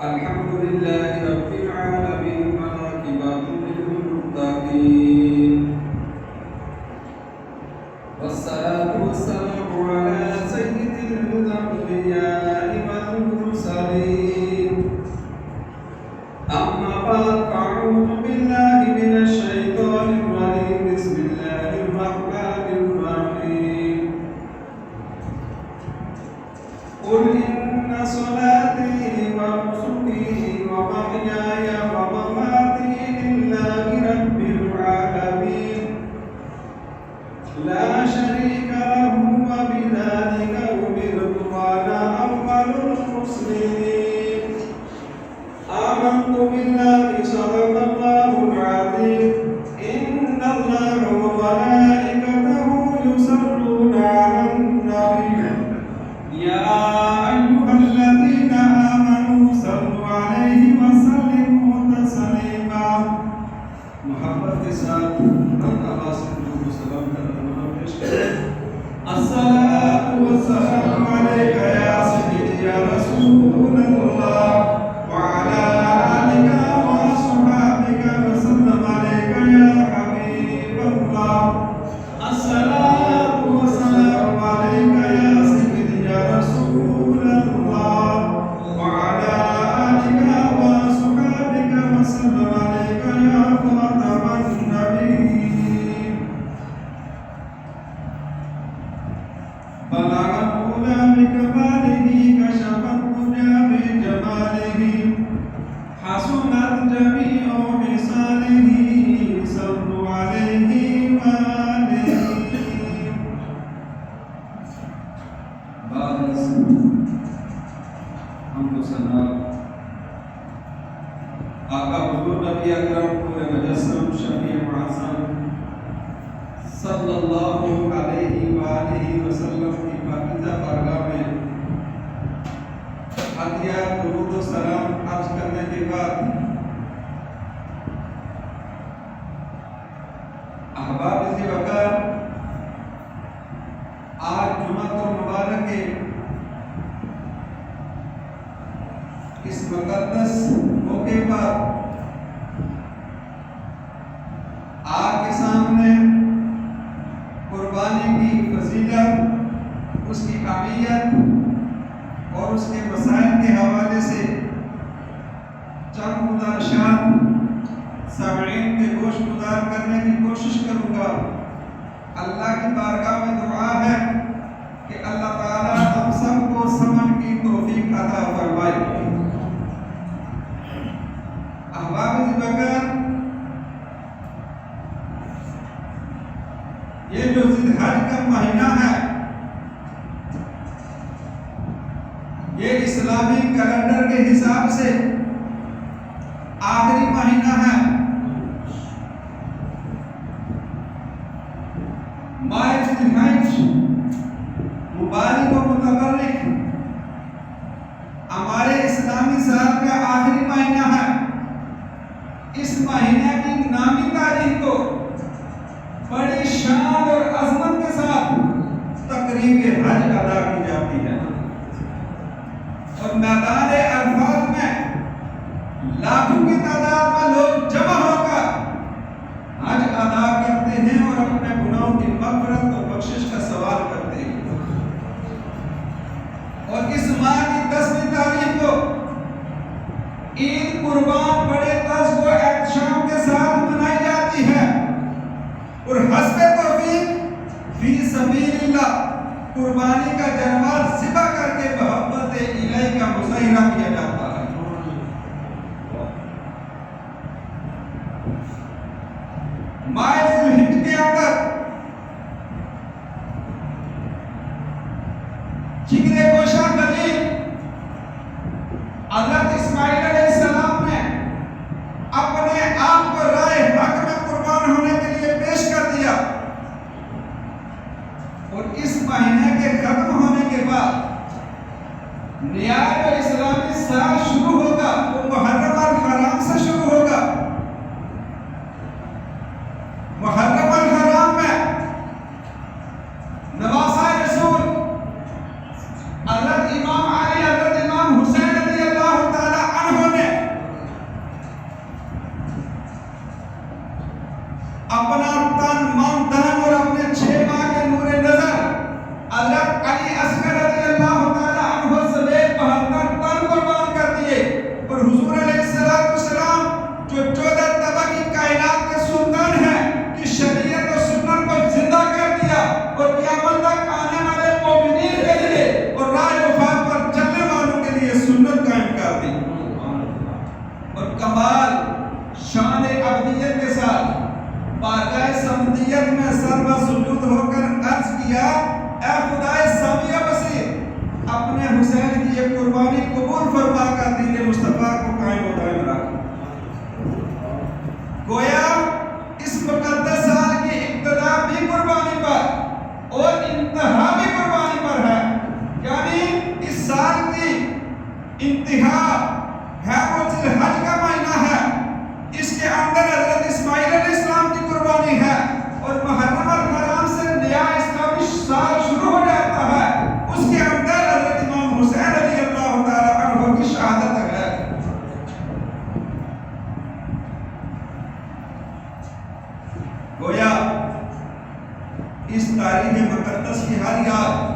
الحمد لله رب العالمين والعاقبة للمتقين والصلاة والسلام على سيد الأنبياء والمرسلين أما بعد فأعوذ بالله من الشيطان الرجيم بسم الله الرحمن الرحيم قل إن صلاتي ونسكي ومحياي ومماتي لله رب العالمين لا شريك له وبذلك أمرت وأنا أول المسلمين آمنت بالله صدق الله العظيم إن الله وملائكته يصلون على النبي يا أيها الذين آمنوا صلوا عليه وسلموا تسليما محبت کے ساتھ آواز سے سلام الصلاة والسلام عليك يا سيدي يا رسول الله وعلى آلك وصحبك وسلم عليك يا حبيب الله الصلاة والسلام عليك يا سيدي يا رسول الله وعلى آلك وصحبك وسلم عليك يا خاتم النبيين بلغ الهدى بكماله كشف الدجى بجماله حسنت جميع خصاله صلوا عليه وآله بعد حمد و ثنا آقا حضور نبی اکرم پورے مجسم شفیع معظم صلی اللہ علیہ وآلہ وسلم کی پاکیزہ بارگاہ میں عطیہ درود و سلام عرض کرنے کے بعد احباب ذی وقار آج جمعہ المبارک کے اس مقدس موقع پر آپ کے سامنے قربانی کی فضیلت، اس کی اہمیت اور اس کے مسائل کے حوالے سے چند گزارشات سامعین کے گوش گزار کرنے کی کوشش کروں گا۔ اللہ کی بارگاہ میں دعا ہے کہ اللہ تعالیٰ ہم سب کو سمجھ کی توفیق عطا فرمائے۔ احباب ذی وقار، یہ جو ذی الحج کا مہینہ ہے یہ اسلامی کیلنڈر کے حساب سے آخری مہینہ ہے۔ ماہ ذی الحج مبارک و متبرک ہمارے اسلامی سال کا آخری مہینہ ہے۔ اس مہینہ کی نامی تاریخ کو بڑی شان اور عظمت کے ساتھ تقریب حج ادا کی جاتی ہے اور میدان عرفات میں لاکھوں کی تعداد میں لوگ جمع ہو کر حج ادا کرتے ہیں اور اپنے گناہوں کی مغفرت اور بخشش کا سوال کرتے ہیں۔ اور اس ماہ کی 10ویں تاریخ کو عید قربان بڑے طرز و احتشام کے ساتھ منائی جاتی ہے اور حسب توفیق فی سبیل اللہ قربانی کا جانور ذبح کر کے محبت الہی کا مظاہرہ کیا جاتا ہے۔ ماہ ذی الحج کے اندر جگر گوشہ خلیل حضرت اسماعیل علیہ السلام نے اپنے آپ کو رائے حق میں قربان ہونے کے لیے پیش کر دیا اور اس مہینے کے ختم ہونے کے بعد نیا جو اسلامی سال شروع ہوگا وہ محرم الحرام سے شروع ہوگا۔ محرم الحرام میں نواسہ رسول حضرت امام علی حضرت امام حسین رضی اللہ تعالی عنہ کر دی اور کمال شان عبدیت کے ساتھ پاکائے سمدیت میں سر و سجود ہو کر عرض کیا اے خدائے سمیع بصیر اپنے حسین کی یہ قربانی قبول فرما کر دین مصطفیٰ کو قائم و دائم رکھ۔ گویا اس مقدس سال کی ابتدا بھی قربانی پر اور انتہا بھی قربانی پر ہے، یعنی اس سال کی انتہا ہے وہ ذی الحج کا مہینہ ہے، اس کے اندر حضرت اسماعیل علیہ السلام کی قربانی ہے اور محرم الحرام سے نیا اسلامی سال شروع ہو جاتا ہے، اس کے اندر حضرت امام حسین رضی اللہ تعالیٰ عنہ کی شہادت ہے۔ گویا اس تاریخ مقدس کی ہر یاد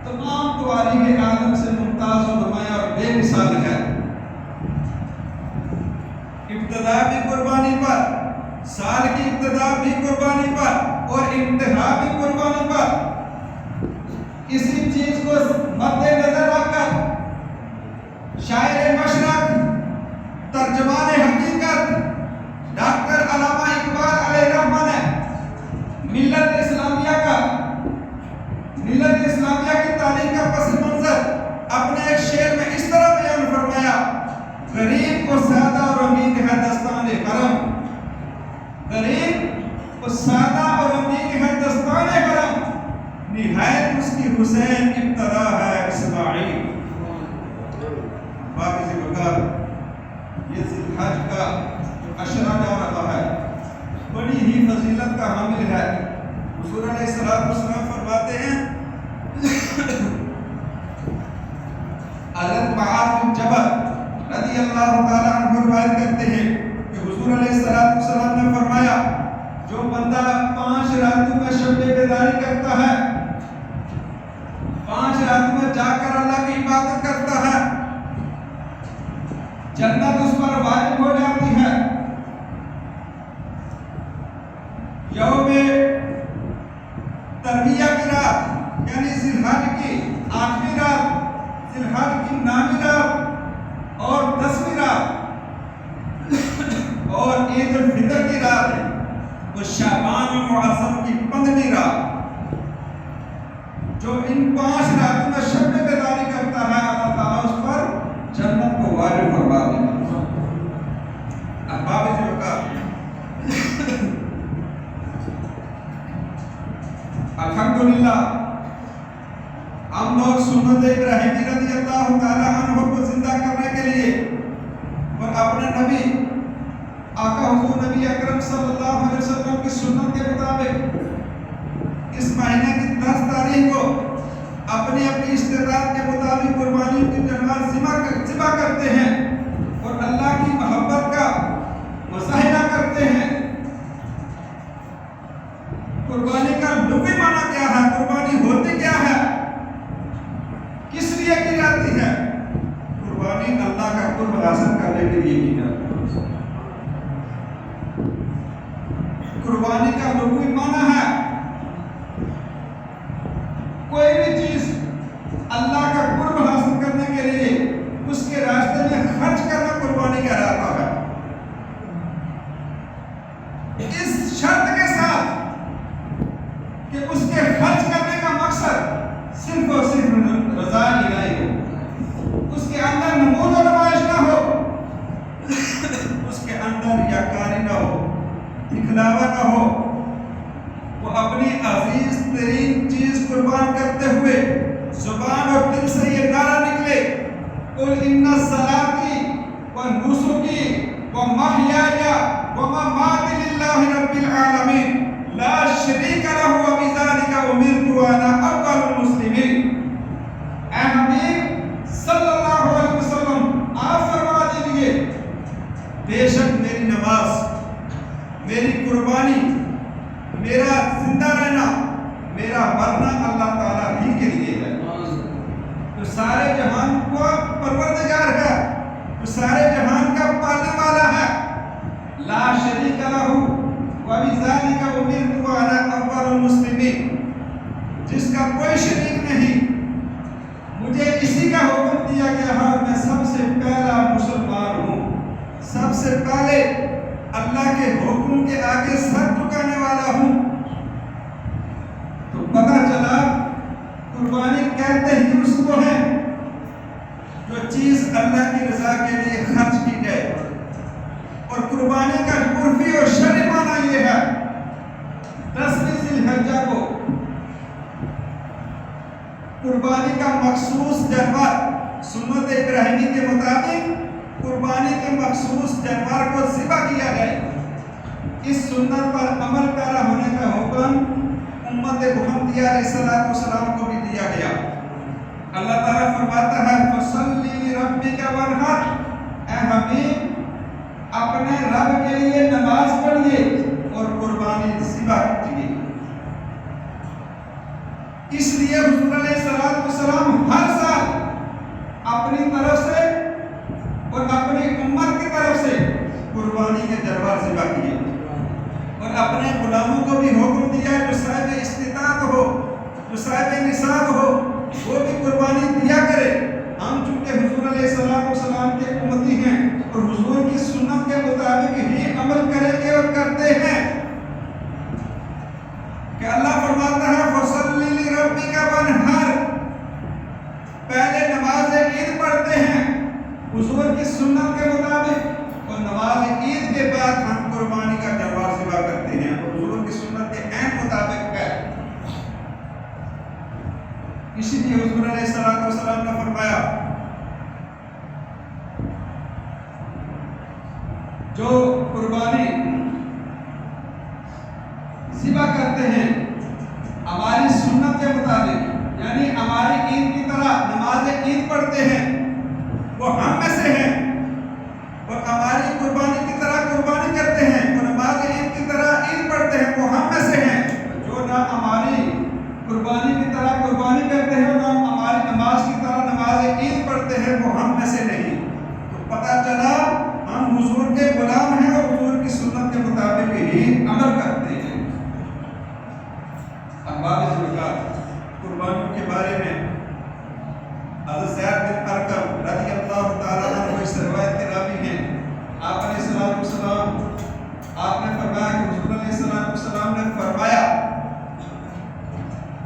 تمام تواریخ عالم سے ممتاز و نمایاں اور بے مثال ہے۔ ابتدا بھی قربانی پر، سال کی ابتدا بھی قربانی پر اور انتہا بھی قربانی پر۔ کسی چیز کو مد نظر رکھ کر شاعر مشرق، ترجمان حقیقت ڈاکٹر علامہ اقبال علیہ رحمہ نے ملت اسلامیہ کی تعلیم کا پس منظر اپنے ایک شعر میں اس طرح بیان فرمایا: غریب کو سادہ اور امید ہے دستان حرم، غریب کو سادہ اور امید ہے دستان حرم، نہایت اس کی حسین ابتدا ہے اسماعیل۔ باقی سے بکر یہ ذی الحج کا اشرا جا رہا ہے، بڑی ہی فضیلت کا حامل ہے۔ حضور علیہ السلام فرماتے ہیں حضرت معاذ بن جبل رضی اللہ تعالیٰ عنہ روایت کرتے ہیں کہ حضور علیہ السلام نے فرمایا جو بندہ 5 راتوں میں شب بیداری کرتا ہے، 5 راتوں میں جا کر اللہ کی عبادت کرتا ہے، جنت اس پر واجب ہو جاتی ہے۔ یوم ترویہ کی رات یعنی ذی الحج کی 8ویں رات، ذی الحج کی 9ویں رات اور 10ویں رات اور عید الفطر کی رات ہے وہ شعبان المعظم کی 15ویں رات، جو ان 5 راتوں میں شب بیداری کرتا ہے اللہ تعالیٰ اس پر جنت کو واجب فرما دیتا۔ احباب جوکا الحمدللہ ہم لوگ سنت ابراہیمی رضی اللہ تعالیٰ عنہ کو زندہ کرنے کے لیے اور اپنے نبی آقا حضور نبی اکرم صلی اللہ علیہ وسلم کی سنت کے مطابق اس مہینے کی 10 تاریخ کو اپنی استطاعت کے مطابق قربانیوں کی جانور ذبح کرتے ہیں اور اللہ کی محبت کا مظاہرہ کرتے ہیں۔ قربانی کا لغوی معنی کیا ہے؟ قربانی ہوتی کیا ہے؟ کس لیے کی جاتی ہے؟ قربانی اللہ کا قرب حاصل کرنے کے لیے کی جاتی ہے۔ قربانی کا لغوی معنی ہے کوئی بھی چیز اللہ کا قرب حاصل کرنے کے لیے اس کے راستے میں خرچ کرنا قربانی کہلاتا ہے، اس شرط کے ساتھ کہ اس کے خرچ کرنے کا مقصد صرف اور صرف رضا الہی ہو، اس کے اندر نمود و نمائش نہ ہو، اس کے اندر ریاکاری نہ ہو، دکھلاوا نہ ہو، وہ اپنی عزیز ترین چیز قربان کرتے ہوئے زبان اور دل سے یہ نعرہ نکلے قل ان صلاتی و نسکی و محیای و مماتی للہ رب العالمین لا شریک لہ وبذلک امرت وانا اول المسلمین۔ اے حبیب صلی اللہ علیہ وسلم آپ فرما دیجئے بے شک میری نماز، میری قربانی، میرا زندہ رہنا، میرا مرنا اللہ تعالیٰ ہی کے لیے ہے، جو سارے جہان کو پروردگار ہے، جو سارے جہان کا پالنے والا ہے۔ لا شریک لہ وبذلک امرت وانا اول المسلمین، جس کا کوئی شریک نہیں، مجھے اسی کا حکم دیا گیا ہے اور میں سے پہلے اللہ کے حکم کے آگے سر جھکانے والا ہوں۔ تو پتہ چلا قربانی کہتے ہی اس کو ہے جو چیز اللہ کی رضا کے لیے خرچ کی جائے، اور قربانی کا عرفی اور شرعی معنی یہ ہے 10ویں ذی الحجہ کو قربانی کا مخصوص جانور سنت ابراہیمی کے مطابق قربانی کے مخصوص جانور کو ذبح کیا جائے۔ اس سنت پر عمل پیرا ہونے کا حکم امت محمدیہ علیہ السلام کو بھی دیا گیا۔ اللہ تعالیٰ فرماتا ہے فَصَلِّ لِرَبِّكَ وَانْحَرْ، اے حبیب اپنے رب کے لیے نماز پڑھیے اور قربانی ذبح کیجیے۔ اس لیے حضور علیہ السلام ہر سال اپنی طرف سے اور اپنی امت کی طرف سے قربانی کے جانور ذبح کیے، اور اپنے غلاموں کو بھی حکم دیا جو صاحب استطاعت ہو، جو صاحب نصاب ہو، وہ بھی قربانی دیا کرے۔ ہم چونکہ حضور علیہ السلام کے امتی ہیں اور حضور کی سنت کے مطابق ہی عمل کریں گے اور کرتے ہیں کہ اللہ فرماتا ہے فَصَلِّ لِرَبِّكَ وَانْحَرْ، پہلے نماز عید پڑھتے ہیں حضور کی سنت کے مطابق، اور نماز عید کے بعد ہم قربانی کا جانور ذبح کرتے ہیں اور حضور کی سنت کے عین مطابق ہے۔ اسی لیے حضور علیہ السلام نے فرمایا جو قربانی ذبح کرتے ہیں ہماری سنت کے مطابق، یعنی ہماری عید کی طرح نماز عید پڑھتے ہیں، وہ ہم میں سے ہیں، اور ہماری قربانی کی طرح قربانی کرتے ہیں اور نماز عید کی طرح عید پڑھتے ہیں، وہ ہم میں سے ہیں۔ جو نہ ہماری قربانی کی طرح قربانی کرتے ہیں اور نہ ہماری نماز کی طرح نماز عید پڑھتے ہیں، وہ ہم میں سے نہیں۔ تو پتہ چلا ہم حضور کے غلام ہیں اور حضور کی سنت کے مطابق ہی عمل کرتے ہیں۔ قربانیوں کے بارے میں حضرت زید بن ارقم رضی اللہ تعالیٰ عنہ اس روایت کے راوی ہیں۔ آپ علیہ السلام آپ نے فرمایا کہ حضور علیہ السلام نے فرمایا،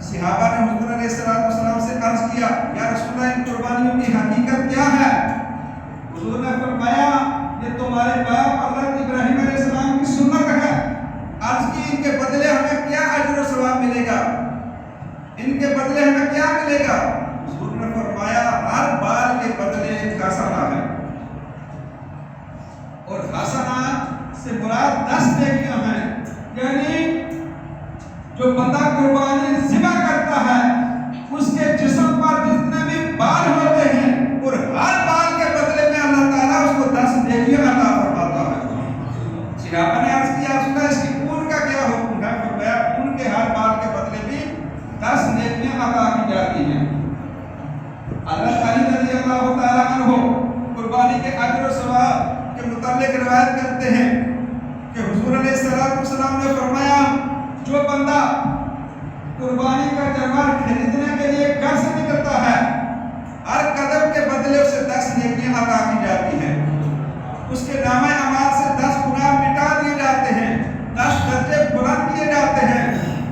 صحابہ نے حضور علیہ السلام سے عرض کیا یا رسول اللہ ان قربانیوں کی حقیقت کیا ہے؟ حضور نے فرمایا یہ تمہارے باپ حضرت ابراہیم علیہ السلام کی سنت ہے۔ عرض کی ان کے بدلے ہمیں کیا اجر و ثواب ملے گا؟ ان کے بدلے ہمیں کیا ملے گا؟ حضور نے فرمایا ہر بال کے بدلے ایک حسنہ ہے، اور حسنہ سے مراد 10 نیکیاں ہیں، یعنی جو بندہ قربانی ذبح کرتا ہے اس کے جسم پر جتنے بھی بال ہوتے ہیں اور ہر بال کے بدلے میں اللہ تعالیٰ اس کو 10 نیکیاں عطا فرماتا ہے۔ صحابہ نے عرض کیا رسول اللہ اس کی اون کا کیا حکم ہے؟ فرمایا اون کے ہر بال کے بدلے بھی 10 نیکیاں عطا کی جاتی ہیں۔ حضرت علی رضی اللہ تعالیٰ عنہ قربانی کے اجر و ثواب کے متعلق روایت کرتے ہیں کہ حضور علیہ السلام نے فرمایا جو بندہ قربانی کا جانور خریدنے کے لیے گھر سے نکلتا ہے ہر قدم کے بدلے اسے 10 نیکیاں عطا کی جاتی ہیں، اس کے نامہ اعمال سے 10 گناہ مٹا دیے جاتے ہیں، 10 درجے بلند کیے جاتے ہیں۔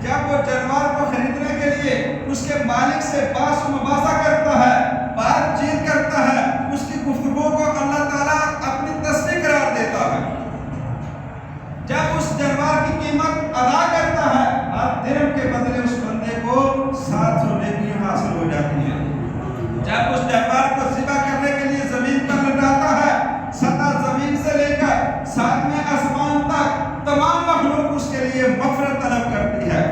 جب وہ جانور کو خریدنے کے لیے اس کے مالک سے باس و مباحثہ کرتا ہے، بات چیت کرتا ہے، اس کی گفتگو کو اللہ تعالیٰ اپنی تصدیق قرار دیتا ہے۔ جب اس جانور کی قیمت ادا کرتا ہے ہر درہم کے بدلے اس بندے کو 700 نیکیاں حاصل ہو جاتی ہیں۔ جب اس جانور کو ذبح کرنے کے لیے زمین پر لٹاتا ہے، سطح زمین سے لے کر 7ویں آسمان تک تمام مخلوق اس کے لیے مغفرت طلب کرتی ہے،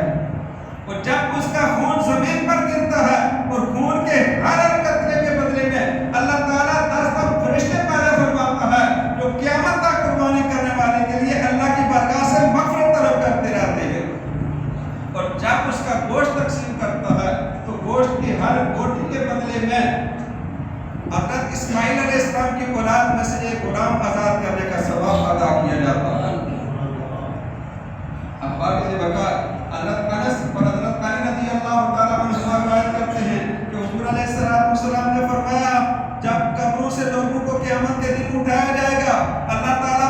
اور جب اس کا خون زمین پر گرتا ہے اور خون کے ہر قطرے کے بدلے میں اللہ تعالیٰ 10 فرشتے پیدا فرماتا ہے جو قیامت تک قربانی کرنے والے کے لیے اللہ کی بارگاہ سے مغفرت طلب کرتے رہتے ہیں۔ اور جب اس کا گوشت تقسیم کرتا ہے تو گوشت کی ہر بوٹی کے بدلے میں حضرت اسماعیل علیہ السلام کی اولاد میں سے ایک غلام آزاد کرنے کا ثواب ادا کیا جاتا ہے۔ اب باقی سے بقا حضرت انس اور حضرت علی رضی اللہ تعالیٰ عنہ روایت کرتے ہیں کہ حضور علیہ السلام نے فرمایا جب قبروں سے لوگوں کو قیامت کے دن اٹھایا جائے گا اللہ تعالیٰ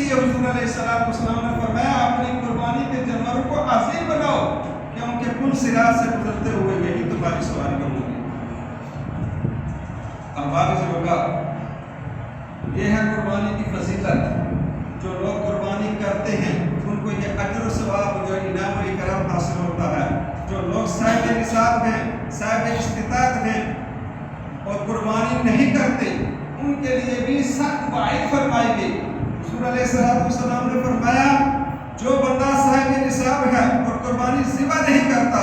لیے حضور علیہ السلام نے فرمایا اپنی قربانی کے جانوروں کو عظیم بناؤ کہ ان کے پل صراط سے گزرتے ہوئے یہی تمہاری سواری ہوگی۔ اب واضح ہوگا یہ ہے قربانی کی فضیلت۔ جو لوگ قربانی کرتے ہیں ان کو یہ اجر و ثواب جو انعام و اکرام حاصل ہوتا ہے۔ جو لوگ صاحب نصاب ہیں، صاحب استطاعت ہیں اور قربانی نہیں کرتے ان کے لیے بھی سخت وعید فرمائی گئی۔ حضور علیہ السلام نے فرمایا جو بندہ صاحب نصاب ہے اور قربانی ذبح نہیں کرتا،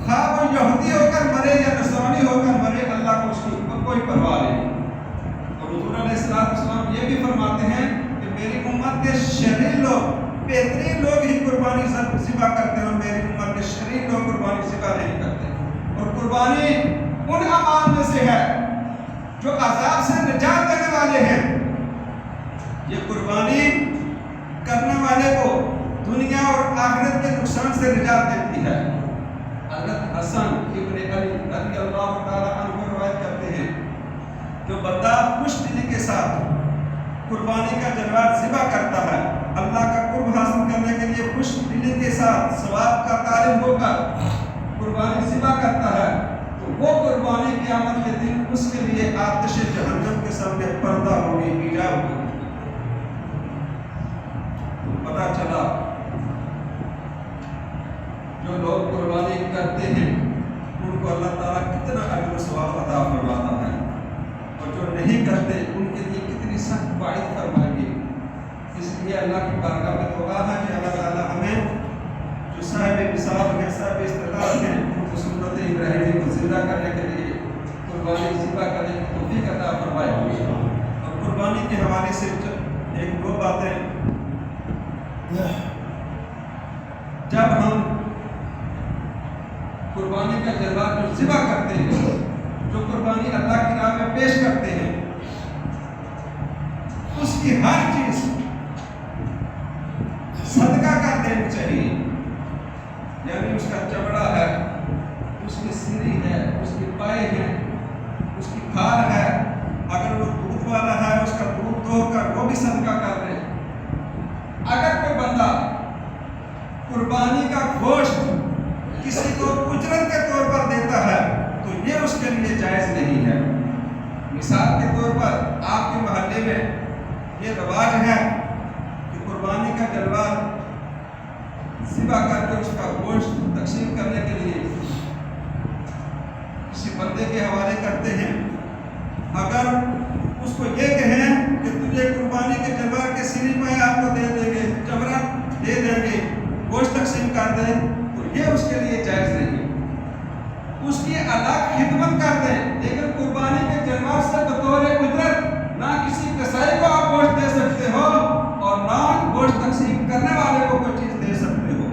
خواہ وہ یہودی ہو کر مرے یا نصرانی ہو کر مرے، اللہ کو اس کی کوئی پرواہ نہیں۔ اور حضور علیہ السلام یہ بھی فرماتے ہیں کہ میری امت کے شریر لوگ، بہترین لوگ ہی قربانی ذبح کرتے ہیں اور میری امت کے شریر لوگ قربانی ذبح نہیں کرتے۔ اور قربانی ان اعمال میں سے ہے جو عذاب سے نجات دینے والے ہیں۔ یہ قربانی کرنے والے کو دنیا اور آخرت کے نقصان سے نجات دیتی ہے۔ حضرت حسن ابن علی رضی اللہ تعالی عنہ روایت کرتے ہیں جو بندہ خوش دلی کے ساتھ قربانی کا جانور ذبح کرتا ہے، اللہ کا قرب حاصل کرنے کے لیے خوش دلی کے ساتھ ثواب کا طالب ہو کر قربانی ذبح کرتا ہے، تو وہ قربانی قیامت کے دن اس کے لیے آتش جہنم کے سامنے پردہ ہوگی، حجاب ہوگی۔ پتہ چلا جو لوگ قربانی کرتے ہیں ان کو اللہ تعالیٰ کتنا اجر و ثواب عطا فرماتا ہے، اور جو نہیں کرتے ان کے لیے کتنی سخت وعید فرمائے گی۔ اس لیے اللہ کی بارگاہ میں دعا ہے کہ اللہ تعالیٰ ہمیں جو صاحب نصاب ہیں، صاحب استطاعت ہیں، ان کو سنت ابراہیمی کو زندہ کرنے کے لیے قربانی ذبح کرنے کی توفیق عطا فرمائے۔ اور قربانی کے حوالے سے ایک دو باتیں، جب ہم قربانی کا جانور جو ذبح کرتے ہیں، جو قربانی اللہ کی راہ میں پیش کرتے ہیں، اس کی ہر چیز صدقہ کر دینی چاہیے۔ یعنی اس کا چمڑا ہے، اس کی سری ہے، اس کی پائے ہیں، اس کی کھال ہے، اگر وہ دودھ والا ہے اس کا دودھ دو کر وہ بھی صدقہ کر دیں۔ اگر کوئی بندہ قربانی کا گوشت کسی کو اجرت کے طور پر دیتا ہے تو یہ اس کے لیے جائز نہیں ہے۔ مثال کے طور پر آپ کے محلے میں یہ رواج ہے کہ قربانی کا جانور ذبح کر کے اس کا گوشت تقسیم کرنے کے لیے کسی بندے کے حوالے کرتے ہیں۔ اگر اس کو یہ کہیں کہ تجھے قربانی کے جانور کے سری پائے آپ کو دے دیں گے، چمڑا دے دیں گے، گوشت تقسیم کر دیں، تو یہ اس کے لیے جائز نہیں۔ اس کی الگ خدمت کر دیں، لیکن قربانی کے جانور سے بطور اجرت نہ کسی کسائی کو آپ گوشت دے سکتے ہو اور نہ گوشت تقسیم کرنے والے کو کوئی چیز دے سکتے ہو۔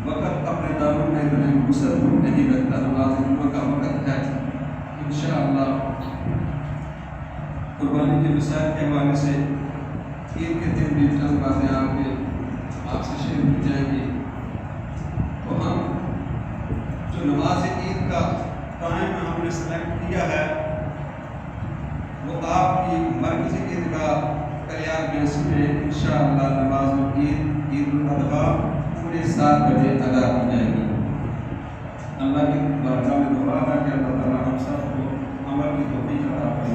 وقت اپنے دامن میں نہیں رکھتا، نماز جمعہ کا وقت ہے۔ انشاءاللہ قربانی کے مسائل کے حوالے سے عید کے دن بھی چند باتیں آپ سے شیئر کی جائیں گی۔ تو ہم جو نماز عید کا ٹائم ہم نے سلیکٹ کیا ہے وہ آپ کی مرکزی عیدگاہ کلیان گنج میں انشاءاللہ نماز عید الاضحیٰ پورے 7 بجے ادا کی جائے گی۔ اللہ کی بارگاہ میں دعا ہے کہ اللہ تعالیٰ ہم سب کو عمل کی توفیق عطا فرمائے۔